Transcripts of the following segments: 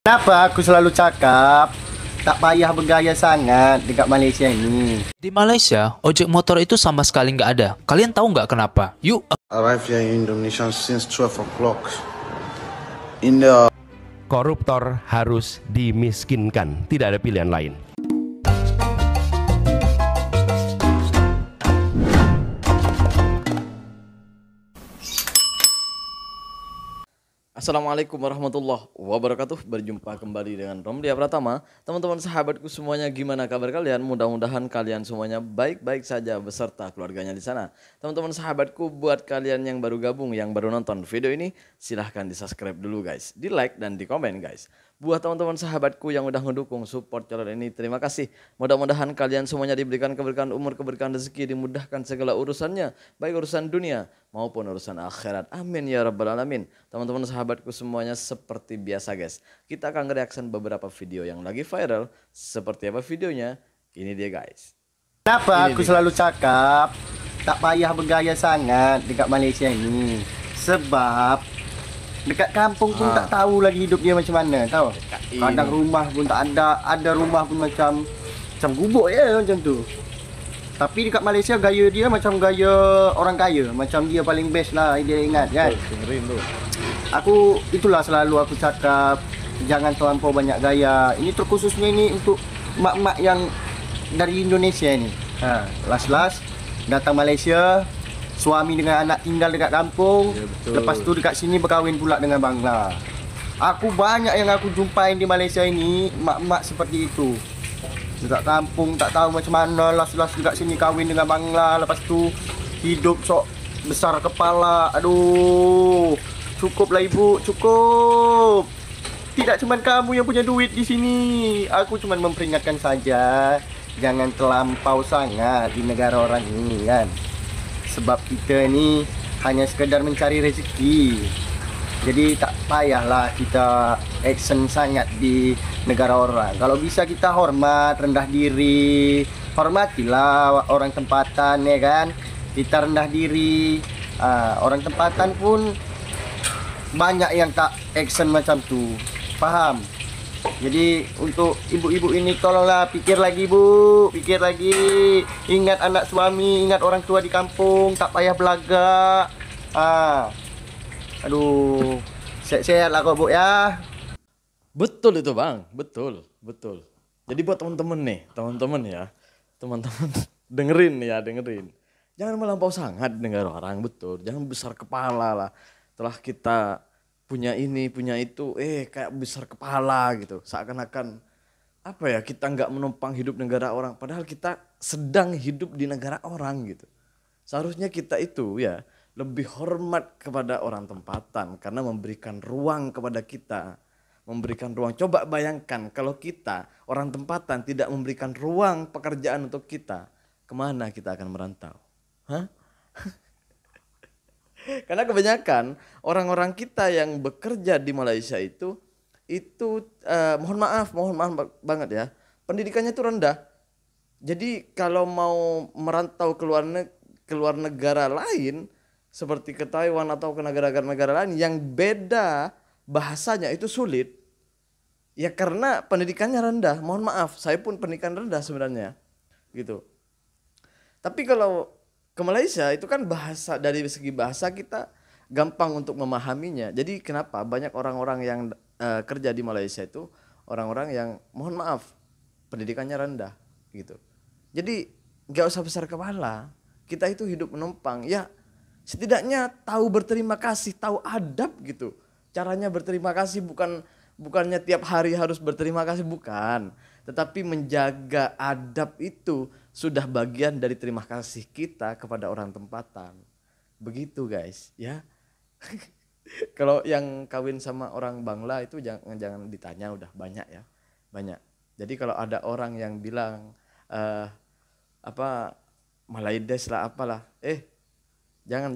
Kenapa aku selalu cakap tak payah bergaya sangat dekat Malaysia ini? Di Malaysia, ojek motor itu sama sekali nggak ada. Kalian tahu nggak kenapa? Yuk, Arrived here in Indonesia since 12 o'clock. In the Koruptor harus dimiskinkan, tidak ada pilihan lain. Assalamualaikum warahmatullahi wabarakatuh. Berjumpa kembali dengan Romdia Pratama. Teman-teman sahabatku semuanya, gimana kabar kalian? Mudah-mudahan kalian semuanya baik-baik saja beserta keluarganya di sana. Teman-teman sahabatku, buat kalian yang baru gabung, yang baru nonton video ini, silahkan di subscribe dulu guys, di like dan di komen guys. Buat teman-teman sahabatku yang udah mendukung support channel ini, terima kasih. Mudah-mudahan kalian semuanya diberikan keberkahan umur, keberkahan rezeki, dimudahkan segala urusannya, baik urusan dunia maupun urusan akhirat. Amin ya rabbal alamin. Teman-teman sahabatku semuanya, seperti biasa guys, kita akan reaction beberapa video yang lagi viral. Seperti apa videonya? Ini dia guys. Kenapa aku selalu cakap tak payah bergaya sangat dekat Malaysia ini? Sebab dekat kampung pun tak tahu lagi hidup dia macam mana, tahu? Kadang rumah pun tak ada rumah pun macam gubuk ya macam tu. Tapi dekat Malaysia gaya dia macam gaya orang kaya, macam dia paling best lah, dia ingat kan? Dengerin tu. Itulah selalu aku cakap, jangan terlampau banyak gaya. Ini terkhususnya ini untuk mak-mak yang dari Indonesia ni. Last datang Malaysia, suami dengan anak tinggal dekat kampung, ya, lepas tu dekat sini berkahwin pula dengan Bangla. Banyak yang aku jumpai di Malaysia ini, mak-mak seperti itu. Dekat kampung tak tahu macam mana, last dekat sini kahwin dengan Bangla, lepas tu hidup sok besar kepala. Aduh, cukuplah ibu, cukup. Tidak cuma kamu yang punya duit di sini. Aku cuma memperingatkan saja, jangan terlampau sangat di negara orang ini kan. Sebab kita ni hanya sekedar mencari rezeki. Jadi tak payahlah kita action sangat di negara orang. Kalau bisa kita hormat, rendah diri. Hormatilah orang tempatan ya kan. Kita rendah diri. Orang tempatan pun banyak yang tak action macam tu. Faham? Jadi untuk ibu-ibu ini tolonglah pikir lagi bu, pikir lagi. Ingat anak suami, ingat orang tua di kampung, tak payah belagak. Aduh, sehat-sehat lah kau bu ya. Betul itu bang, betul. Jadi buat teman-teman nih, teman-teman dengerin. Jangan melampau sangat dengar orang, betul. Jangan besar kepala lah. Telah kita punya ini, punya itu, kayak besar kepala gitu. Seakan-akan apa ya, kita nggak menumpang hidup negara orang, padahal kita sedang hidup di negara orang gitu. Seharusnya kita itu ya lebih hormat kepada orang tempatan karena memberikan ruang kepada kita, memberikan ruang. Coba bayangkan kalau kita orang tempatan tidak memberikan ruang pekerjaan untuk kita, kemana kita akan merantau? Karena kebanyakan orang-orang kita yang bekerja di Malaysia itu mohon maaf banget ya, pendidikannya itu rendah. Jadi kalau mau merantau ke luar negara lain seperti ke Taiwan atau ke negara-negara lain yang beda bahasanya itu sulit. Ya karena pendidikannya rendah. Mohon maaf, saya pun pendidikan rendah sebenarnya. Gitu. Tapi kalau ke Malaysia itu kan bahasa, dari segi bahasa kita gampang untuk memahaminya. Jadi kenapa banyak orang-orang yang kerja di Malaysia itu orang-orang yang mohon maaf pendidikannya rendah gitu. Jadi nggak usah besar kepala. Kita itu hidup menumpang ya, setidaknya tahu berterima kasih, tahu adab gitu. Caranya berterima kasih bukannya tiap hari harus berterima kasih, bukan. Tetapi menjaga adab itu sudah bagian dari terima kasih kita kepada orang tempatan. Begitu guys ya. Kalau yang kawin sama orang Bangla itu jangan ditanya, udah banyak ya. Banyak. Jadi kalau ada orang yang bilang Malaides lah apalah. Jangan.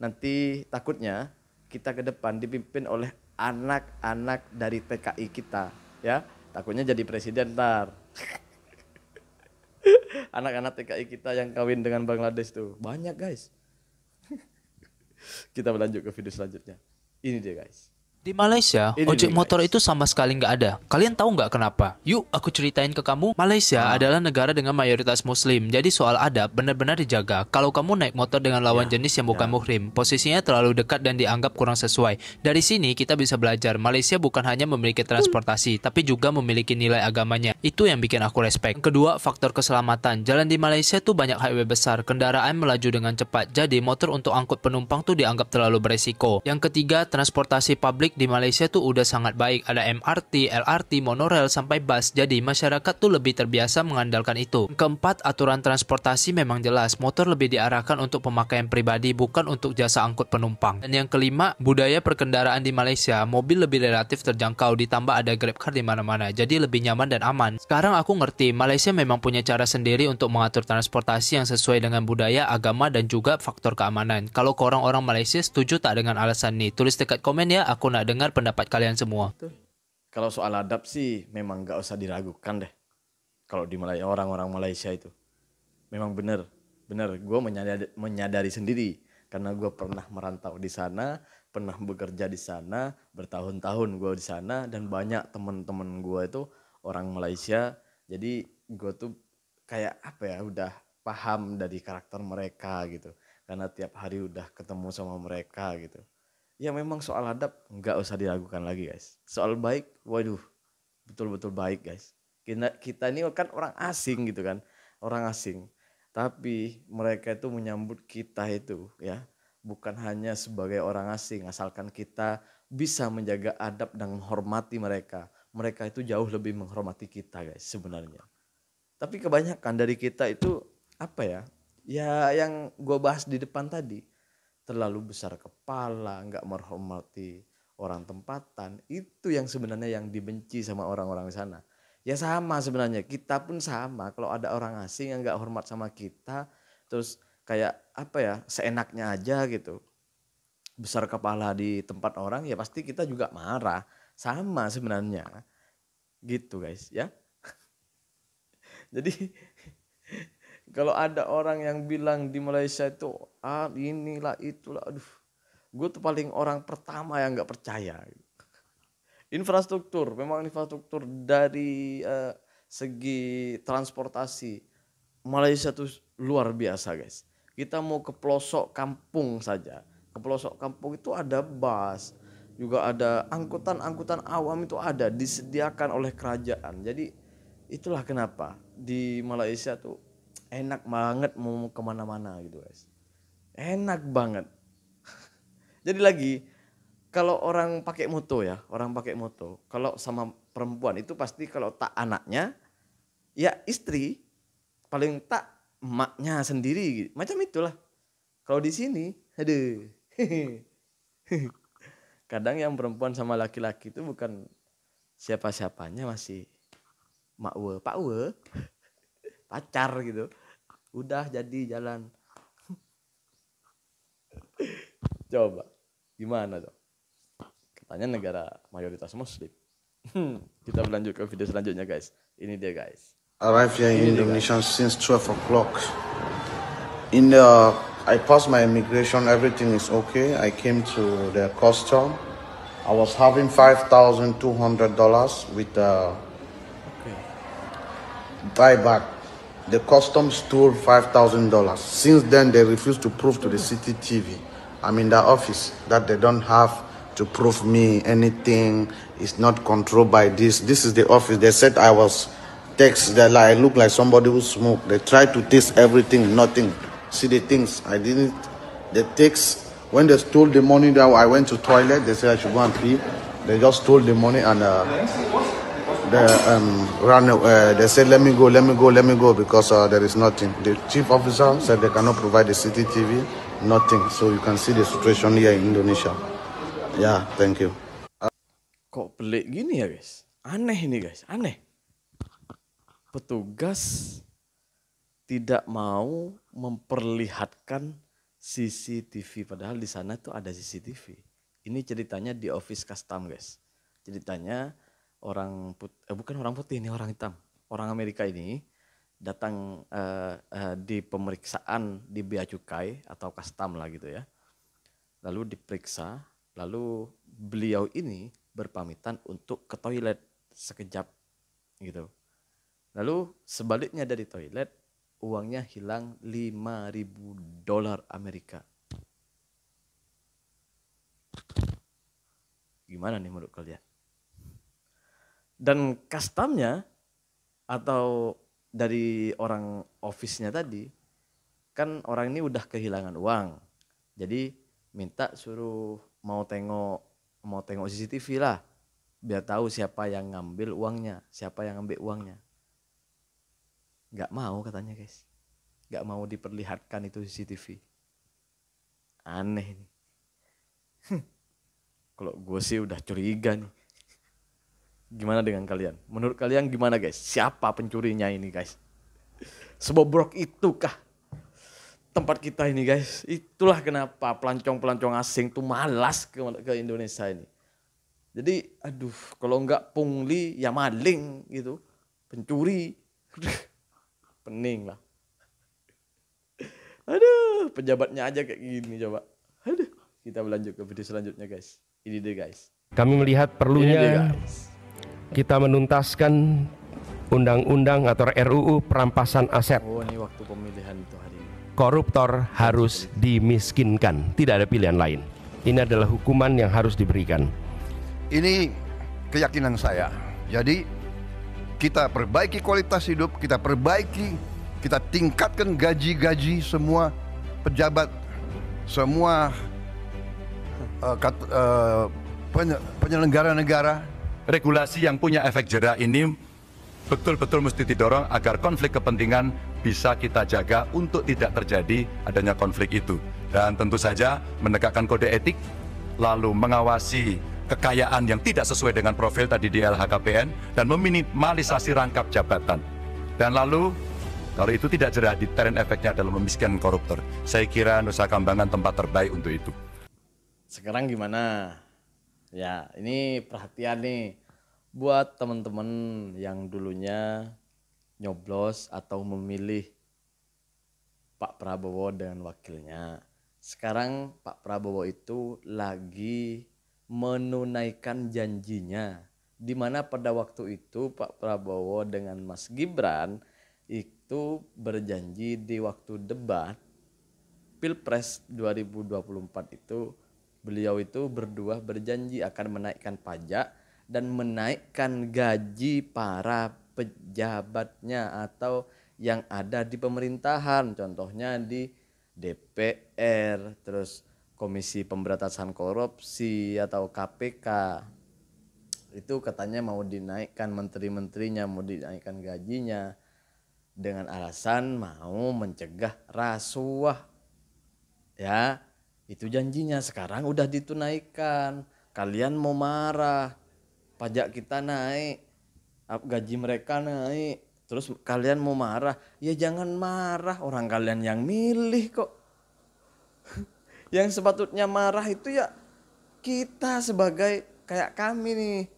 Nanti takutnya kita ke depan dipimpin oleh anak-anak dari TKI kita ya. Takutnya jadi presiden ntar. Anak-anak TKI kita yang kawin dengan Bangladesh tuh banyak guys. Kita berlanjut ke video selanjutnya. Ini dia guys. Di Malaysia, Ini ojek nih, motor guys. itu sama sekali nggak ada. Kalian tahu nggak kenapa? Yuk, aku ceritain ke kamu. Malaysia adalah negara dengan mayoritas Muslim, jadi soal adab benar-benar dijaga. Kalau kamu naik motor dengan lawan jenis yang bukan muhrim, posisinya terlalu dekat dan dianggap kurang sesuai. Dari sini kita bisa belajar, Malaysia bukan hanya memiliki transportasi, tapi juga memiliki nilai agamanya. Itu yang bikin aku respect. Kedua, faktor keselamatan. Jalan di Malaysia tuh banyak highway besar, kendaraan melaju dengan cepat, jadi motor untuk angkut penumpang tuh dianggap terlalu beresiko. Yang ketiga, transportasi publik di Malaysia tuh udah sangat baik. Ada MRT, LRT, monorail sampai bus. Jadi masyarakat tuh lebih terbiasa mengandalkan itu. Keempat, aturan transportasi memang jelas. Motor lebih diarahkan untuk pemakaian pribadi, bukan untuk jasa angkut penumpang. Dan yang kelima, budaya perkendaraan di Malaysia, mobil lebih relatif terjangkau, ditambah ada Grab car di mana-mana. Jadi lebih nyaman dan aman. Sekarang aku ngerti, Malaysia memang punya cara sendiri untuk mengatur transportasi yang sesuai dengan budaya, agama, dan juga faktor keamanan. Kalau ke orang-orang Malaysia setuju tak dengan alasan ini? Tulis dekat komen ya, aku nak dengar pendapat kalian semua. Kalau soal adab sih memang nggak usah diragukan deh. Kalau di Malaysia, orang-orang Malaysia itu memang bener gue menyadari sendiri karena gue pernah merantau di sana, pernah bekerja di sana, bertahun-tahun gue di sana, dan banyak temen-temen gue itu orang Malaysia. Jadi gue tuh kayak apa ya, udah paham dari karakter mereka gitu, karena tiap hari udah ketemu sama mereka gitu. Ya memang soal adab nggak usah diragukan lagi guys. Soal baik, waduh, betul-betul baik guys. Kita ini kan orang asing gitu kan, orang asing. Tapi mereka itu menyambut kita itu ya, bukan hanya sebagai orang asing, asalkan kita bisa menjaga adab dan menghormati mereka. Mereka itu jauh lebih menghormati kita guys sebenarnya. Tapi kebanyakan dari kita itu apa ya? Ya yang gue bahas di depan tadi, terlalu besar kepala, nggak menghormati orang tempatan. Itu yang sebenarnya yang dibenci sama orang-orang di sana. Ya sama sebenarnya, kita pun sama. Kalau ada orang asing yang nggak hormat sama kita, terus kayak apa ya, seenaknya aja gitu, besar kepala di tempat orang, ya pasti kita juga marah. Sama sebenarnya, gitu guys ya. Jadi kalau ada orang yang bilang di Malaysia itu inilah itulah, aduh, gue tuh paling orang pertama yang nggak percaya. Infrastruktur, memang infrastruktur dari segi transportasi Malaysia tuh luar biasa guys. Kita mau ke pelosok kampung saja, ke pelosok kampung itu ada bus, juga ada angkutan awam itu ada, disediakan oleh kerajaan. Jadi itulah kenapa di Malaysia tuh enak banget mau kemana-mana gitu guys. Enak banget. Jadi lagi kalau orang pakai moto ya, orang pakai moto, kalau sama perempuan itu pasti kalau tak anaknya, ya istri, paling tak emaknya sendiri, gitu. Macam itulah. Kalau di sini, aduh, kadang yang perempuan sama laki-laki itu bukan siapa-siapanya, masih makwe, pakwe, pacar gitu. Udah jadi jalan. Coba, gimana dong? Katanya negara mayoritas Muslim. Kita berlanjut ke video selanjutnya guys. Ini dia guys. Arrived here in Indonesia since 12 o'clock. I passed my immigration, everything is okay. I came to the custom. I was having $5,200 with the buyback. The custom stole $5,000. Since then, they refused to prove to the CCTV. I'm in the office that they don't have to prove me anything. It's not controlled by this. This is the office. They said I was text that I look like somebody who smoked. They tried to taste everything, nothing. See the things I didn't. The text when they stole the money, that I went to toilet. They said I should go and pee. They just stole the money and they ran. They said let me go because there is nothing. The chief officer said they cannot provide the CCTV, nothing. So you can see the situation here in Indonesia. Yeah, thank you. Kok pelik gini ya guys? Aneh ini guys, aneh. Petugas tidak mau memperlihatkan CCTV, padahal di sana tuh ada CCTV. Ini ceritanya di office custom guys. Ceritanya bukan orang putih, ini orang hitam. Orang Amerika ini datang di pemeriksaan di bea cukai atau custom lah gitu ya. Lalu diperiksa, Lalu beliau ini berpamitan untuk ke toilet sekejap gitu. Lalu sebaliknya dari toilet, uangnya hilang $5.000 Amerika. Gimana nih menurut kalian? Dan customnya atau dari orang office-nya tadi, kan orang ini udah kehilangan uang. Jadi minta suruh mau tengok CCTV lah, biar tahu siapa yang ngambil uangnya, siapa yang ngambil uangnya. Nggak mau katanya guys, nggak mau diperlihatkan itu CCTV. Aneh nih. Kalau gue sih udah curiga nih. Gimana dengan kalian? Menurut kalian gimana guys? Siapa pencurinya ini guys? Sebobrok itu kah tempat kita ini guys? Itulah kenapa pelancong-pelancong asing tuh malas ke Indonesia ini. Jadi aduh, kalau nggak pungli ya maling gitu, pencuri. Pening lah. Aduh, pejabatnya aja kayak gini coba. Aduh, kita berlanjut ke video selanjutnya guys. Ini deh guys. Kami melihat Ini deh perlunya guys. kita menuntaskan undang-undang atau RUU perampasan aset. Oh, ini waktu pemilihan itu hari ini. Koruptor harus dimiskinkan, tidak ada pilihan lain. Ini adalah hukuman yang harus diberikan. Ini keyakinan saya. Jadi kita perbaiki kualitas hidup, kita tingkatkan gaji-gaji semua pejabat, semua penyelenggara negara. Regulasi yang punya efek jera ini betul-betul mesti didorong agar konflik kepentingan bisa kita jaga untuk tidak terjadi adanya konflik itu. Dan tentu saja menegakkan kode etik, lalu mengawasi kekayaan yang tidak sesuai dengan profil tadi di LHKPN, dan meminimalisasi rangkap jabatan. Dan lalu kalau itu tidak jerah, deterrent efeknya adalah memiskinkan koruptor. Saya kira Nusa Kambangan tempat terbaik untuk itu. Sekarang gimana? Ya, ini perhatian nih buat teman-teman yang dulunya nyoblos atau memilih Pak Prabowo dengan wakilnya. Sekarang Pak Prabowo itu lagi menunaikan janjinya, di mana pada waktu itu Pak Prabowo dengan Mas Gibran itu berjanji di waktu debat Pilpres 2024 itu, beliau itu berdua berjanji akan menaikkan pajak dan menaikkan gaji para pejabatnya atau yang ada di pemerintahan, contohnya di DPR, terus Komisi Pemberantasan Korupsi atau KPK. Itu katanya mau dinaikkan menteri-menterinya, mau dinaikkan gajinya dengan alasan mau mencegah rasuah. Ya, itu janjinya. Sekarang udah ditunaikan. Kalian mau marah, pajak kita naik, gaji mereka naik, terus kalian mau marah. Ya jangan marah, orang kalian yang milih kok. Yang sepatutnya marah itu ya kita sebagai kayak kami nih,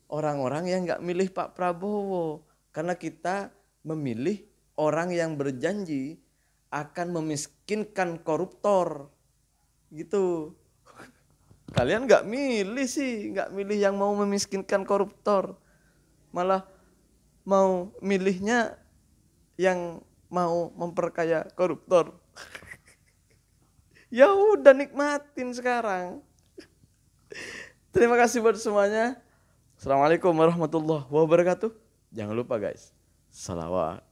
orang-orang yang gak milih Pak Prabowo. Karena kita memilih orang yang berjanji akan memiskinkan koruptor gitu. Kalian gak milih sih, gak milih yang mau memiskinkan koruptor, malah mau milihnya yang mau memperkaya koruptor. Ya udah, nikmatin sekarang. Terima kasih buat semuanya. Assalamualaikum warahmatullahi wabarakatuh. Jangan lupa guys, salawat.